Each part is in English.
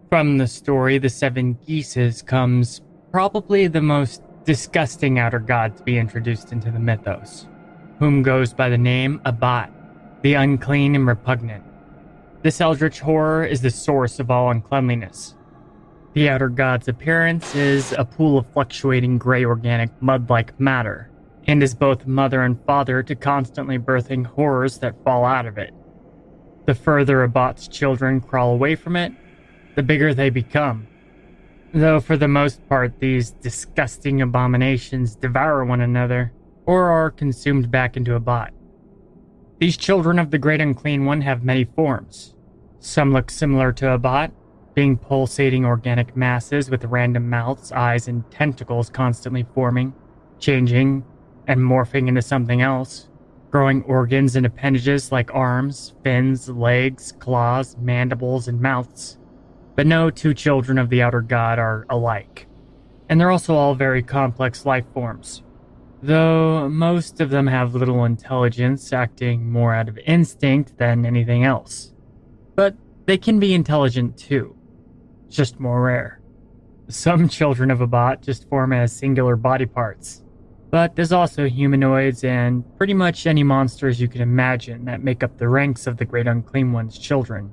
From the story, the Seven Geeses comes probably the most disgusting outer god to be introduced into the mythos, whom goes by the name Abhoth, the unclean and repugnant. This eldritch horror is the source of all uncleanliness. The outer god's appearance is a pool of fluctuating gray organic mud-like matter, and is both mother and father to constantly birthing horrors that fall out of it. The further Abhoth's children crawl away from it, the bigger they become. Though for the most part, these disgusting abominations devour one another, or are consumed back into Abhoth. These children of the Great Unclean One have many forms. Some look similar to Abhoth, being pulsating organic masses with random mouths, eyes, and tentacles constantly forming, changing, and morphing into something else, growing organs and appendages like arms, fins, legs, claws, mandibles, and mouths. But no two children of the Outer God are alike, and they're also all very complex life forms, though most of them have little intelligence, acting more out of instinct than anything else. But they can be intelligent too, just more rare. Some children of Abhoth just form as singular body parts, but there's also humanoids and pretty much any monsters you can imagine that make up the ranks of the Great Unclean One's children.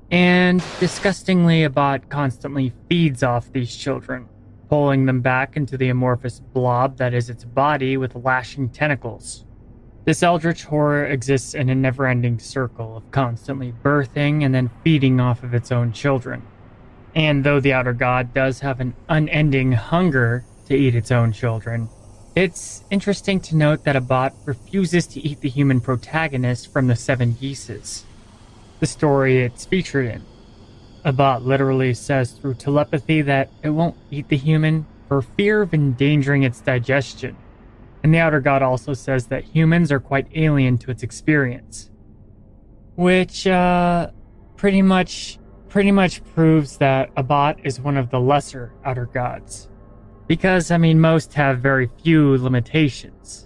And disgustingly, Abhoth constantly feeds off these children, pulling them back into the amorphous blob that is its body with lashing tentacles. This eldritch horror exists in a never-ending circle of constantly birthing and then feeding off of its own children. And though the Outer God does have an unending hunger to eat its own children, it's interesting to note that Abhoth refuses to eat the human protagonist from the Seven Geeses, the story it's featured in. Abhoth literally says through telepathy that it won't eat the human for fear of endangering its digestion. And the Outer God also says that humans are quite alien to its experience. Which, pretty much proves that Abhoth is one of the lesser Outer Gods. Because, most have very few limitations.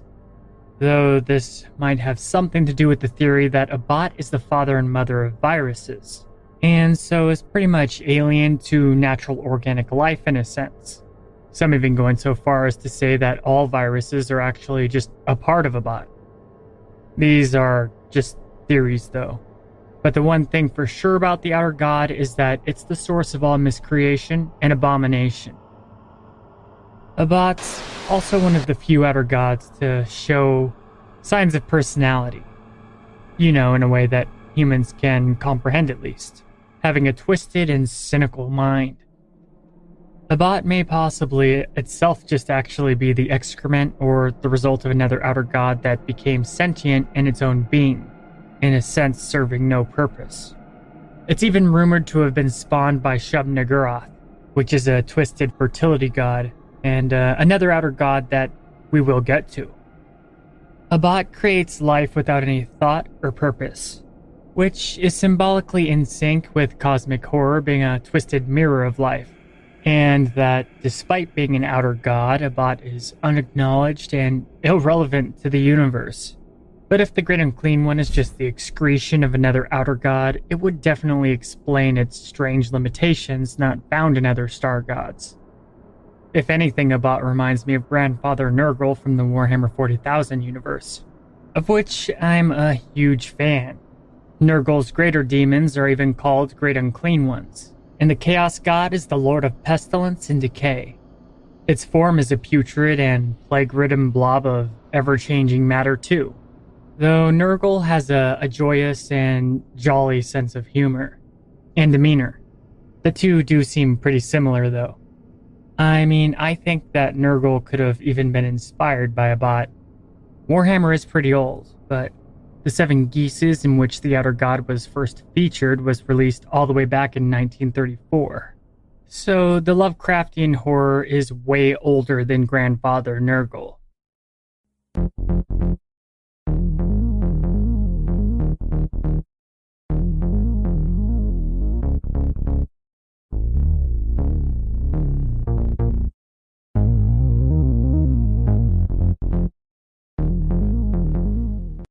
Though this might have something to do with the theory that Abhoth is the father and mother of viruses, and so is pretty much alien to natural organic life in a sense. Some even going so far as to say that all viruses are actually just a part of Abhoth. These are just theories though. But the one thing for sure about the Outer God is that it's the source of all miscreation and abomination. Abhoth's also one of the few Outer Gods to show signs of personality. In a way that humans can comprehend at least, having a twisted and cynical mind. Abhoth may possibly itself just actually be the excrement or the result of another Outer God that became sentient in its own being, in a sense serving no purpose. It's even rumored to have been spawned by Shub-Niggurath, which is a twisted fertility god, and another Outer God that we will get to. Abhoth creates life without any thought or purpose, which is symbolically in sync with cosmic horror being a twisted mirror of life, and that despite being an Outer God, Abhoth is unacknowledged and irrelevant to the universe. But if the Great Unclean One is just the excretion of another Outer God, it would definitely explain its strange limitations not found in other star gods. If anything, Abhoth reminds me of Grandfather Nurgle from the Warhammer 40,000 universe, of which I'm a huge fan. Nurgle's greater demons are even called Great Unclean Ones, and the Chaos God is the Lord of Pestilence and Decay. Its form is a putrid and plague-ridden blob of ever-changing matter too, though Nurgle has a joyous and jolly sense of humor and demeanor. The two do seem pretty similar though. I think that Nurgle could have even been inspired by Abhoth. Warhammer is pretty old, but the Seven Geeses in which the Outer God was first featured was released all the way back in 1934. So the Lovecraftian horror is way older than Grandfather Nurgle.